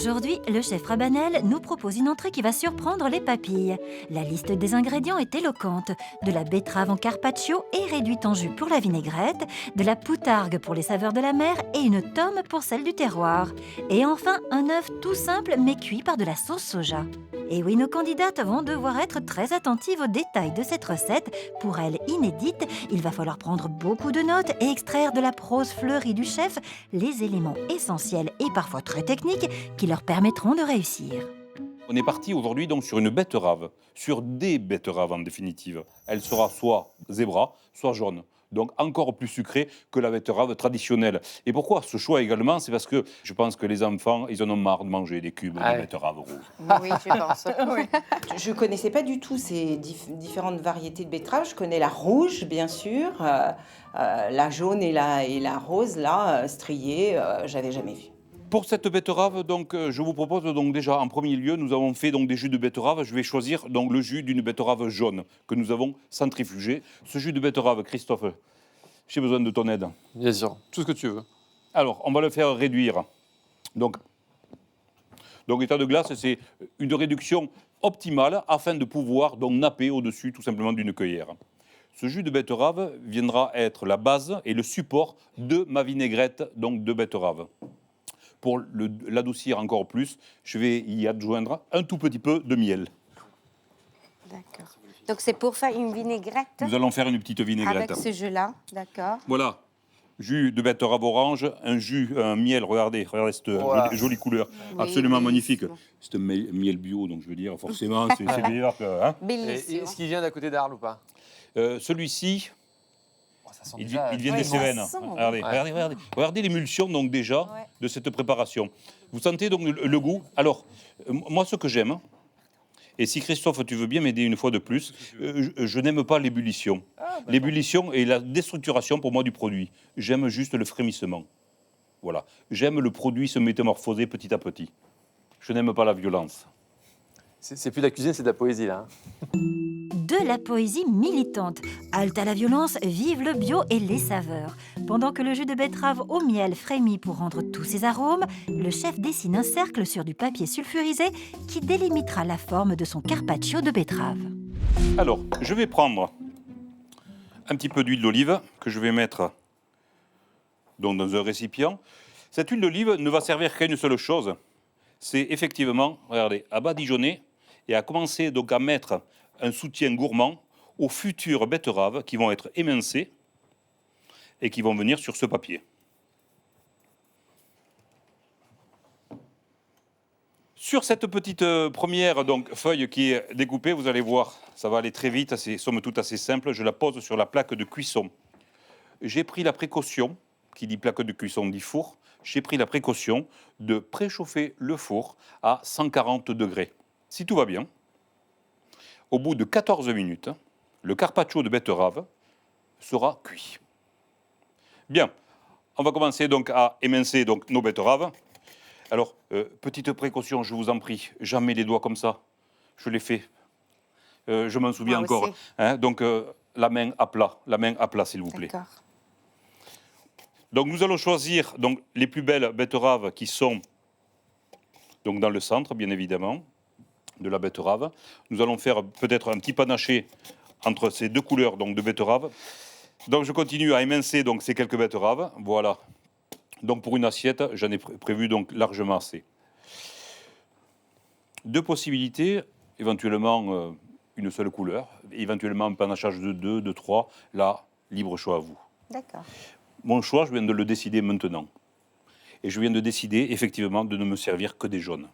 Aujourd'hui, le chef Rabanel nous propose une entrée qui va surprendre les papilles. La liste des ingrédients est éloquente. De la betterave en carpaccio et réduite en jus pour la vinaigrette, de la poutargue pour les saveurs de la mer et une tome pour celle du terroir. Et enfin, un œuf tout simple mais cuit par de la sauce soja. Et oui, nos candidates vont devoir être très attentives aux détails de cette recette. Pour elles inédite, il va falloir prendre beaucoup de notes et extraire de la prose fleurie du chef les éléments essentiels et parfois très techniques qui leur permettront de réussir. On est parti aujourd'hui donc sur une betterave, sur des betteraves en définitive. Elle sera soit zébra, soit jaune. Donc encore plus sucrée que la betterave traditionnelle. Et pourquoi ce choix également? C'est parce que je pense que les enfants, ils en ont marre de manger des cubes de betterave rouge. Oui, je pense. Je ne connaissais pas du tout ces différentes variétés de betteraves. Je connais la rouge, bien sûr, la jaune et la rose, là, striée, j'avais jamais vu. Pour cette betterave, donc, je vous propose donc déjà en premier lieu, nous avons fait donc des jus de betterave. Je vais choisir donc le jus d'une betterave jaune que nous avons centrifugé. Ce jus de betterave, Christophe, j'ai besoin de ton aide. Bien sûr, tout ce que tu veux. Alors, on va le faire réduire. Donc état de glace, c'est une réduction optimale afin de pouvoir donc napper au-dessus tout simplement d'une cueillère. Ce jus de betterave viendra être la base et le support de ma vinaigrette donc de betterave. Pour l'adoucir encore plus, je vais y adjoindre un tout petit peu de miel. D'accord. Donc c'est pour faire une vinaigrette Nous allons faire une petite vinaigrette. avec ce jus-là, d'accord. Voilà, jus de betterave orange, un miel, regardez cette jolie couleur, Oui, absolument magnifique. bellissimo. C'est un miel bio, donc je veux dire, forcément, c'est meilleur que... Hein. Bellissimo. Est-ce qu'il vient d'à côté d'Arles ou pas? Celui-ci, Ça sent il déjà... vient des Oui, ça Cévennes. sent. Regardez l'émulsion donc déjà Ouais. de cette préparation. Vous sentez donc le goût. Alors, moi ce que j'aime, et si Christophe tu veux bien m'aider une fois de plus, je n'aime pas l'ébullition. L'ébullition est la déstructuration pour moi du produit. J'aime juste le frémissement. Voilà. J'aime le produit se métamorphoser petit à petit. Je n'aime pas la violence. C'est plus de la cuisine, c'est de la poésie, là. De la poésie militante. Halte à la violence, vive le bio et les saveurs. Pendant que le jus de betterave au miel frémit pour rendre tous ses arômes, le chef dessine un cercle sur du papier sulfurisé qui délimitera la forme de son carpaccio de betterave. Alors, je vais prendre un petit peu d'huile d'olive que je vais mettre donc, dans un récipient. Cette huile d'olive ne va servir qu'à une seule chose. C'est effectivement, regardez, à badigeonner et à commencer donc à mettre un soutien gourmand aux futures betteraves qui vont être émincées et qui vont venir sur ce papier. Sur cette petite première donc, feuille qui est découpée, vous allez voir, ça va aller très vite, c'est somme toute assez simple. Je la pose sur la plaque de cuisson. J'ai pris la précaution, qui dit plaque de cuisson dit four, j'ai pris la précaution de préchauffer le four à 140 degrés. Si tout va bien, au bout de 14 minutes, le carpaccio de betterave sera cuit. Bien, on va commencer donc à émincer donc, nos betteraves. Alors, petite précaution, je vous en prie, jamais les doigts comme ça. Je l'ai fait. Je m'en souviens Moi encore. aussi. Hein, donc, la main à plat, s'il vous plaît. D'accord. Donc, nous allons choisir donc, les plus belles betteraves qui sont donc, dans le centre, bien évidemment, de la betterave. Nous allons faire peut-être un petit panaché entre ces deux couleurs donc, de betterave. Donc, je continue à émincer donc, ces quelques betteraves. Voilà. Donc, pour une assiette, j'en ai prévu donc, largement assez. Deux possibilités, éventuellement une seule couleur, éventuellement un panachage de 2, de 3. Là, libre choix à vous. D'accord. Mon choix, je viens de le décider maintenant. Et je viens de décider, effectivement, de ne me servir que des jaunes.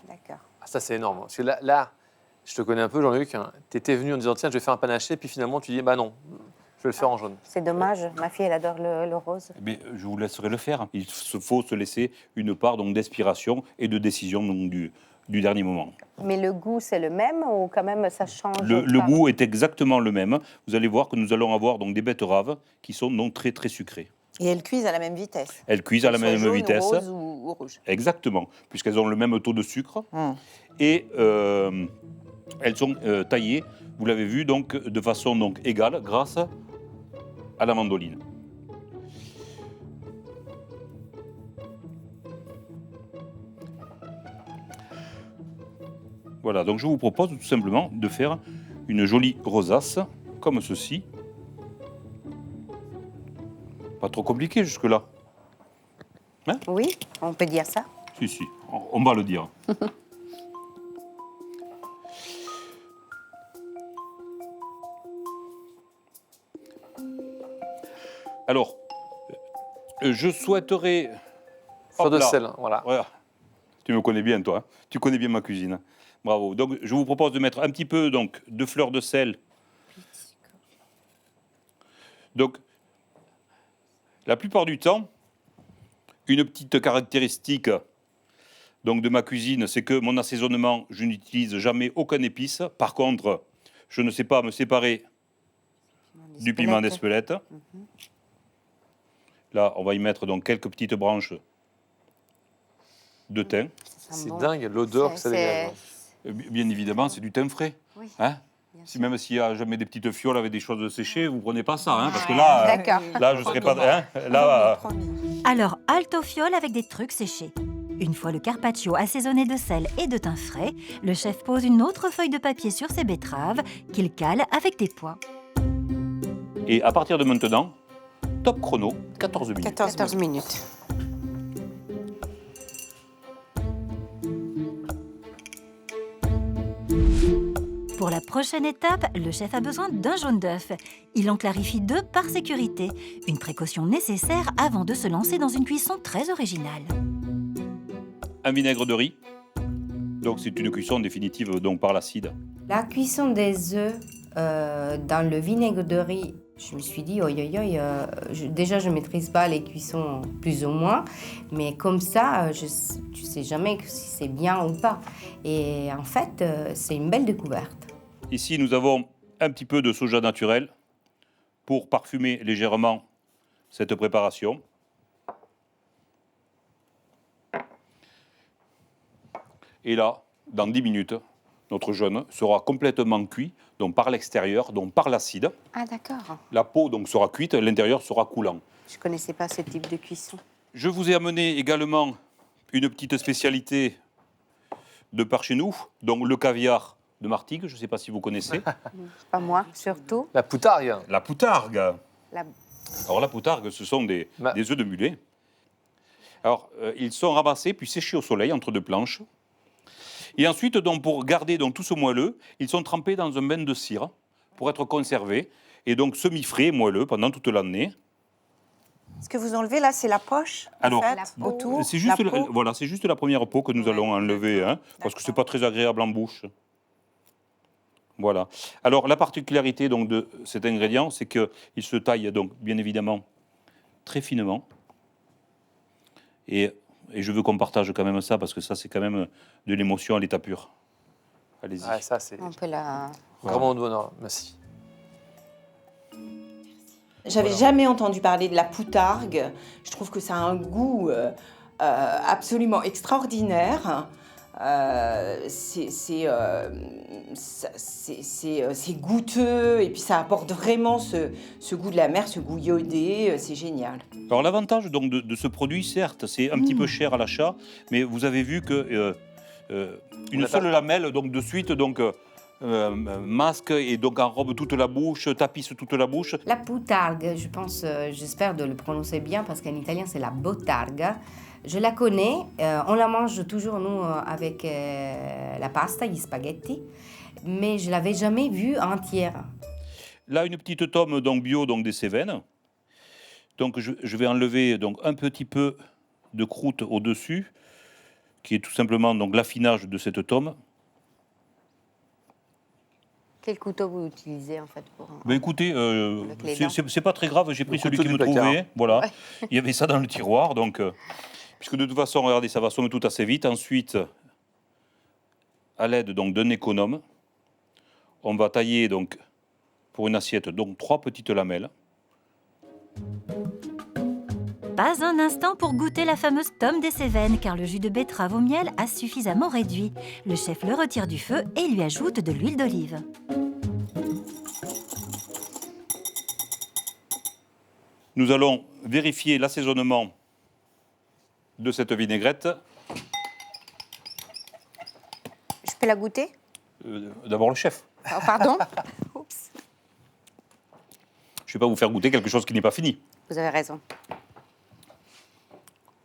D'accord. Ah, ça, c'est énorme. Parce que là, je te connais un peu, Jean-Luc. Hein. Tu étais venu en disant, tiens, je vais faire un panaché. Puis finalement, tu dis, bah non, je vais le faire en jaune. C'est dommage, ma fille, elle adore le rose. Mais je vous laisserai le faire. Il faut se laisser une part donc, d'inspiration et de décision donc, du dernier moment. Mais le goût, c'est le même ou quand même ça change Le pas? goût est exactement le même. Vous allez voir que nous allons avoir donc, des betteraves qui sont donc, très, très sucrées. Et elles cuisent à la même vitesse. Elles cuisent à la Qu'elles soient même jaunes, vitesse. roses ou rouges. Exactement, puisqu'elles ont le même taux de sucre. Et elles sont taillées, vous l'avez vu, donc, de façon donc, égale grâce à la mandoline. Voilà, donc je vous propose tout simplement de faire une jolie rosace, comme ceci. Pas trop compliqué jusque-là. Oui, on peut dire ça. Si, si, on va le dire. Alors, je souhaiterais... Fleur Hop de là. sel, hein, voilà. Voilà. Tu me connais bien, toi. Hein. Tu connais bien ma cuisine. Bravo. Donc, je vous propose de mettre un petit peu donc, de fleur de sel. Donc, la plupart du temps, une petite caractéristique donc, de ma cuisine, c'est que mon assaisonnement, je n'utilise jamais aucun épice. Par contre, je ne sais pas me séparer du piment d'Espelette. Là, on va y mettre donc quelques petites branches de thym. Ça sent C'est bon. dingue l'odeur que ça dégage. Bien évidemment, c'est du thym frais. Oui. Hein Bien si sûr. même s'il y a jamais des petites fioles avec des choses séchées, vous prenez pas ça, hein, parce que là, D'accord. là, je serais pas. Hein, là, Alors, halte au fiole avec des trucs séchés. Une fois le carpaccio assaisonné de sel et de thym frais, le chef pose une autre feuille de papier sur ses betteraves qu'il cale avec des pois. et à partir de maintenant, top chrono, 14 minutes. 14 minutes. Pour la prochaine étape, le chef a besoin d'un jaune d'œuf. Il en clarifie 2 par sécurité, une précaution nécessaire avant de se lancer dans une cuisson très originale. Un vinaigre de riz. Donc c'est une cuisson définitive donc par l'acide. La cuisson des œufs dans le vinaigre de riz, je me suis dit, oi, oi, oi, déjà je ne maîtrise pas les cuissons plus ou moins, mais comme ça, tu ne sais jamais si c'est bien ou pas. Et en fait, c'est une belle découverte. Ici, nous avons un petit peu de soja naturel pour parfumer légèrement cette préparation. Et là, dans 10 minutes, notre jaune sera complètement cuit, donc par l'extérieur, donc par l'acide. Ah, d'accord. La peau donc sera cuite, l'intérieur sera coulant. Je ne connaissais pas ce type de cuisson. Je vous ai amené également une petite spécialité de par chez nous, donc le caviar de Martigues, je ne sais pas si vous connaissez. Pas moi, surtout. La poutargue. La poutargue. La... Alors la poutargue, ce sont des Ma- œufs de mulet. Alors, ils sont ramassés puis séchés au soleil entre 2 planches. Et ensuite, donc, pour garder donc, tout ce moelleux, ils sont trempés dans un bain de cire pour être conservés. Et donc semi-frais, moelleux, pendant toute l'année. Ce que vous enlevez là, c'est la poche Alors, en fait, la peau. autour. C'est juste, la peau. voilà, c'est juste la première peau que nous Ouais, allons enlever, d'accord, hein, parce que c'est d'accord. pas très agréable en bouche. Voilà. Alors, la particularité donc, de cet ingrédient, c'est qu'il se taille, donc, bien évidemment, très finement. Et je veux qu'on partage quand même ça, parce que ça, c'est quand même de l'émotion à l'état pur. Allez-y. Ah, ça, c'est On peut la... vraiment de bonheur. Merci. J'avais jamais entendu parler de la poutargue. Je trouve que ça a un goût absolument extraordinaire. C'est goûteux et puis ça apporte vraiment ce goût de la mer, ce goût iodé. C'est génial. Alors, l'avantage donc, de ce produit, certes, c'est un petit peu cher à l'achat, mais vous avez vu que une a seule pas- lamelle, donc, de suite, donc, masque et donc enrobe toute la bouche, tapisse toute la bouche. La poutargue, je pense, j'espère de le prononcer bien parce qu'en italien c'est la bottarga. Je la connais, on la mange toujours nous avec la pasta, gli spaghetti, mais je l'avais jamais vue entière. Là, une petite tome donc, bio donc, des Cévennes. Donc, je vais enlever donc, un petit peu de croûte au-dessus, qui est tout simplement donc, l'affinage de cette tome. Quel couteau vous utilisez en fait pour... Ben, écoutez, Avec les dents. c'est pas très grave, j'ai pris Le celui couteau qui du me placard. trouvait. Voilà. Il y avait ça dans le tiroir, donc... puisque de toute façon, regardez, ça va somme toute assez vite. Ensuite, à l'aide donc d'un économe, on va tailler donc pour une assiette donc 3 petites lamelles. Pas un instant pour goûter la fameuse tome des Cévennes, car le jus de betterave au miel a suffisamment réduit. Le chef le retire du feu et lui ajoute de l'huile d'olive. Nous allons vérifier l'assaisonnement de cette vinaigrette. Je peux la goûter? D'abord le chef. Oh, pardon? Oups. Je ne vais pas vous faire goûter quelque chose qui n'est pas fini. Vous avez raison.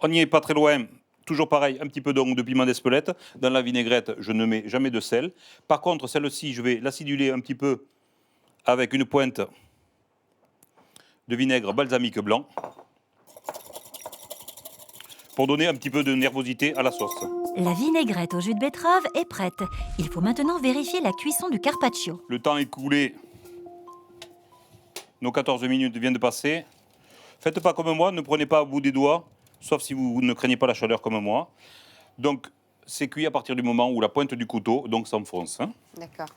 On n'y est pas très loin. Toujours pareil, un petit peu donc de piment d'Espelette. Dans la vinaigrette, je ne mets jamais de sel. Par contre, celle-ci, je vais l'aciduler un petit peu avec une pointe de vinaigre balsamique blanc pour donner un petit peu de nervosité à la sauce. La vinaigrette au jus de betterave est prête. Il faut maintenant vérifier la cuisson du carpaccio. Le temps écoulé, nos 14 minutes viennent de passer. Faites pas comme moi, ne prenez pas au bout des doigts, sauf si vous ne craignez pas la chaleur comme moi. Donc, c'est cuit à partir du moment où la pointe du couteau donc s'enfonce. Hein. D'accord.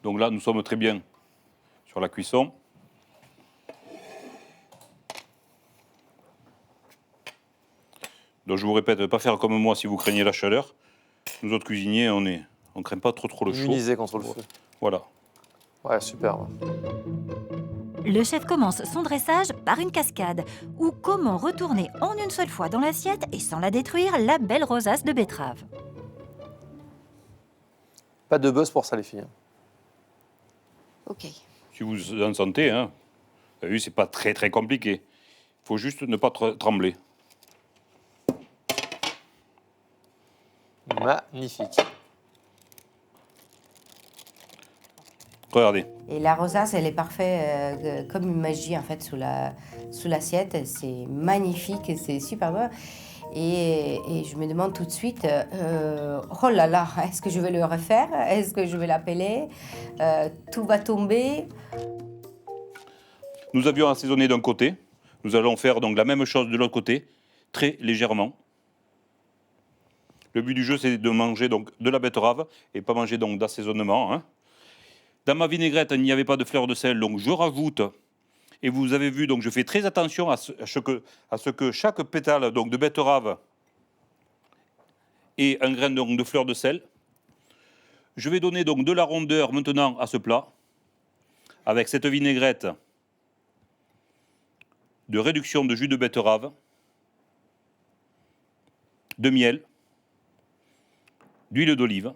Donc là, nous sommes très bien sur la cuisson. Donc je vous répète, ne pas faire comme moi si vous craignez la chaleur. Nous autres cuisiniers, on ne craint pas trop le chaud. Immunisé contre le feu. Voilà. Ouais, super. Le chef commence son dressage par une cascade, ou comment retourner en une seule fois dans l'assiette et sans la détruire la belle rosace de betterave. Pas de buzz pour ça, les filles. OK. Si vous en sentez, hein, vous avez vu, c'est pas très très compliqué. Il faut juste ne pas trembler. Magnifique. Regardez. Et la rosace, elle est parfaite, comme une magie en fait sous l'assiette. C'est magnifique, c'est super bon. Et je me demande tout de suite, oh là là, est-ce que je vais le refaire? Est-ce que je vais l'appeler? Tout va tomber. Nous avions assaisonné d'un côté. Nous allons faire donc la même chose de l'autre côté, très légèrement. Le but du jeu, c'est de manger donc de la betterave et pas manger donc d'assaisonnement. Hein. Dans ma vinaigrette, il n'y avait pas de fleur de sel, donc je rajoute. Et vous avez vu, donc je fais très attention à ce que chaque pétale donc de betterave ait un grain donc de fleur de sel. Je vais donner donc de la rondeur maintenant à ce plat avec cette vinaigrette de réduction de jus de betterave, de miel, d'huile d'olive.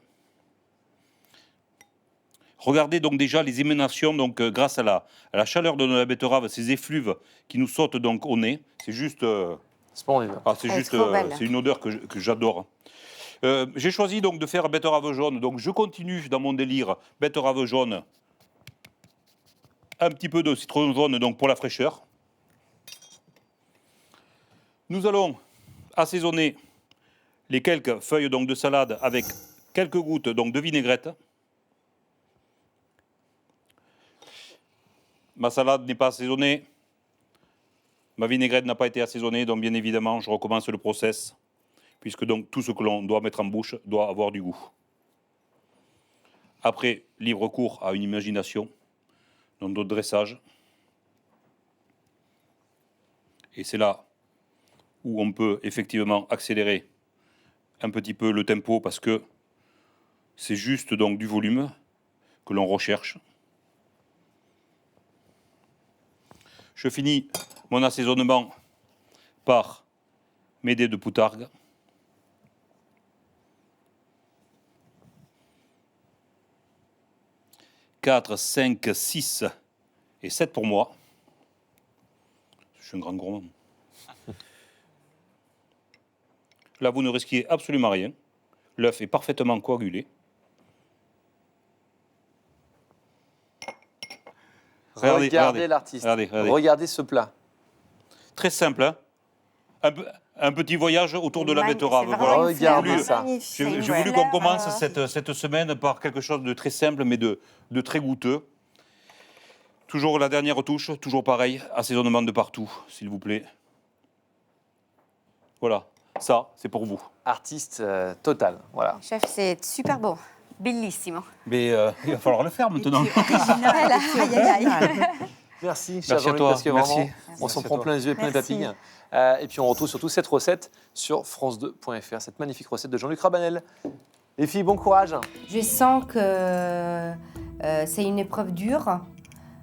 Regardez donc déjà les émanations donc grâce à la chaleur de la betterave, ces effluves qui nous sautent donc au nez. C'est juste, Splendide. Elle est trop belle. c'est une odeur que j'adore. J'ai choisi donc de faire betterave jaune. Donc je continue dans mon délire betterave jaune. Un petit peu de citron jaune donc pour la fraîcheur. Nous allons assaisonner les quelques feuilles donc de salade avec quelques gouttes donc de vinaigrette. Ma salade n'est pas assaisonnée. Ma vinaigrette n'a pas été assaisonnée, donc bien évidemment, je recommence le process, puisque donc tout ce que l'on doit mettre en bouche doit avoir du goût. Après, libre cours à une imagination dans notre dressage. Et c'est là où on peut effectivement accélérer un petit peu le tempo, parce que c'est juste donc du volume que l'on recherche. Je finis mon assaisonnement par mes dés de poutargue. « 4, 5, 6 et 7 pour moi. Je suis un grand gourmand. Là, vous ne risquez absolument rien. L'œuf est parfaitement coagulé. Regardez l'artiste. Regardez ce plat. Très simple, hein, un petit voyage autour de la betterave. C'est Voilà. vraiment Regardez ça. magnifique. J'ai voulu qu'on commence cette semaine par quelque chose de très simple, mais de très goûteux. Toujours la dernière touche, toujours pareil, assaisonnement de partout, s'il vous plaît. Voilà, ça, c'est pour vous. Artiste total. Voilà. Chef, c'est super beau. Bellissimo. Mais il va falloir le faire maintenant. Voilà. Aïe, aïe, aïe. Merci, cher Merci à Jean-Luc, toi. parce que Merci. vraiment, on s'en prend plein les yeux et plein les papilles. Et puis on retrouve surtout cette recette sur france2.fr, cette magnifique recette de Jean-Luc Rabanel. Les filles, bon courage. Je sens que c'est une épreuve dure,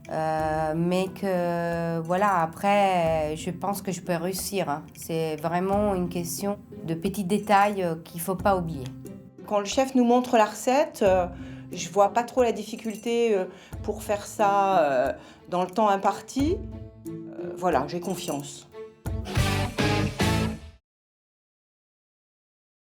mais que voilà, après, je pense que je peux réussir. Hein. C'est vraiment une question de petits détails qu'il ne faut pas oublier. quand le chef nous montre la recette, je vois pas trop la difficulté pour faire ça dans le temps imparti. Voilà, j'ai confiance.